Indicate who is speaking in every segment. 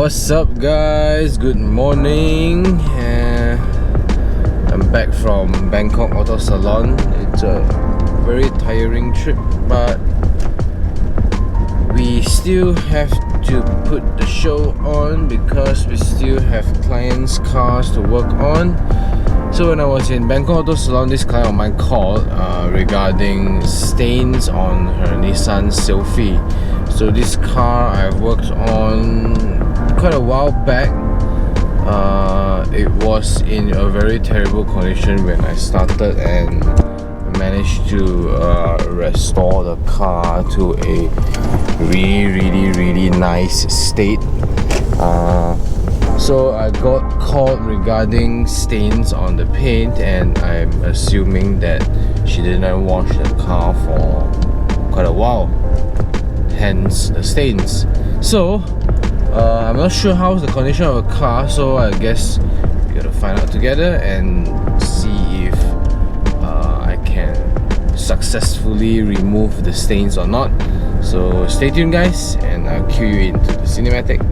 Speaker 1: What's up guys, good morning. I'm back from Bangkok Auto Salon. It's a very tiring trip, but we still have to put the show on because we still have clients' cars to work on. So when I was in Bangkok Auto Salon, this client of mine called regarding stains on her Nissan Sylphy. So this car I worked on quite a while back. It was in a very terrible condition when I started, and managed to restore the car to a really nice state. So I got called regarding stains on the paint, and I'm assuming that she didn't wash the car for quite a while, hence the stains. So I'm not sure how's the condition of the car, so I guess we gotta find out together and see if I can successfully remove the stains or not. So stay tuned guys, and I'll cue you into the cinematic.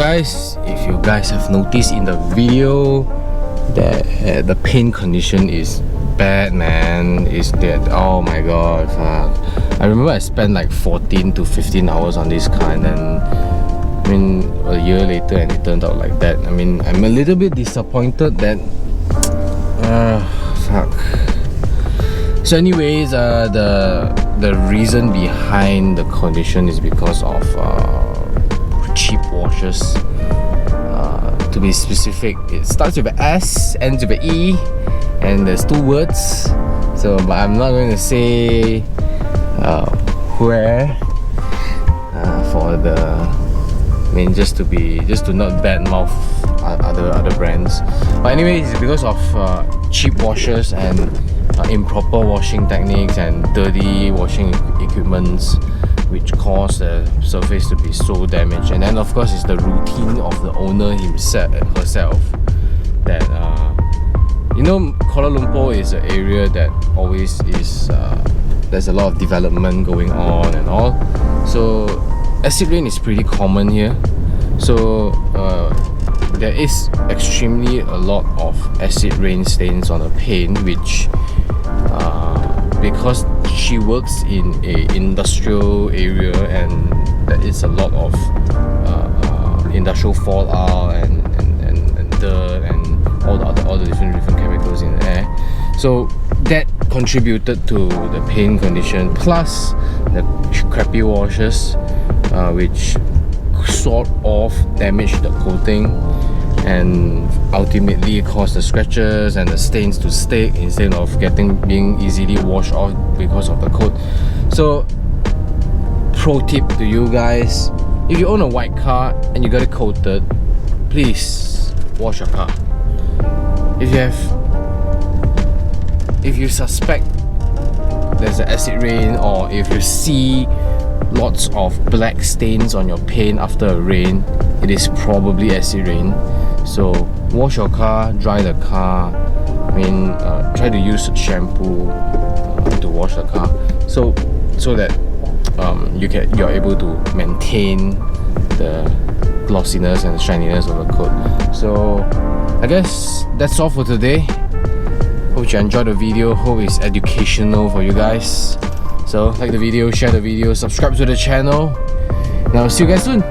Speaker 1: Guys, if you guys have noticed in the video that the paint condition is bad, man, is that, oh my god, fuck. I remember I spent like 14 to 15 hours on this car, and then I mean a year later and it turned out like that. I mean, I'm a little bit disappointed that fuck. So anyways, the reason behind the condition is because of cheap washes. To be specific, it starts with an S, ends with an E, and there's two words. So, but I'm not going to say where for the. I mean, just to not badmouth other brands. But anyways, it's because of cheap washers and improper washing techniques and dirty washing equipments, which cause the surface to be so damaged. And then of course it's the routine of the owner herself that you know, Kuala Lumpur is an area that always is there's a lot of development going on and all, so acid rain is pretty common here. So there is extremely a lot of acid rain stains on the paint, which because she works in a industrial area and there is a lot of industrial fallout and dirt and all the different chemicals in the air. So that contributed to the paint condition, plus the crappy washes, which sort of damaged the coating and ultimately caused the scratches and the stains to stick instead of being easily washed off because of the coat. So pro tip to you guys, if you own a white car and you got it coated, please wash your car. If you suspect there's an acid rain, or if you see lots of black stains on your paint after a rain, it is probably acid rain. So wash your car, dry the car. I mean, try to use shampoo to wash the car, so that you're able to maintain the glossiness and shininess of the coat. So I guess that's all for today. Hope you enjoyed the video. Hope it's educational for you guys. So like the video, share the video, subscribe to the channel, and I'll see you guys soon.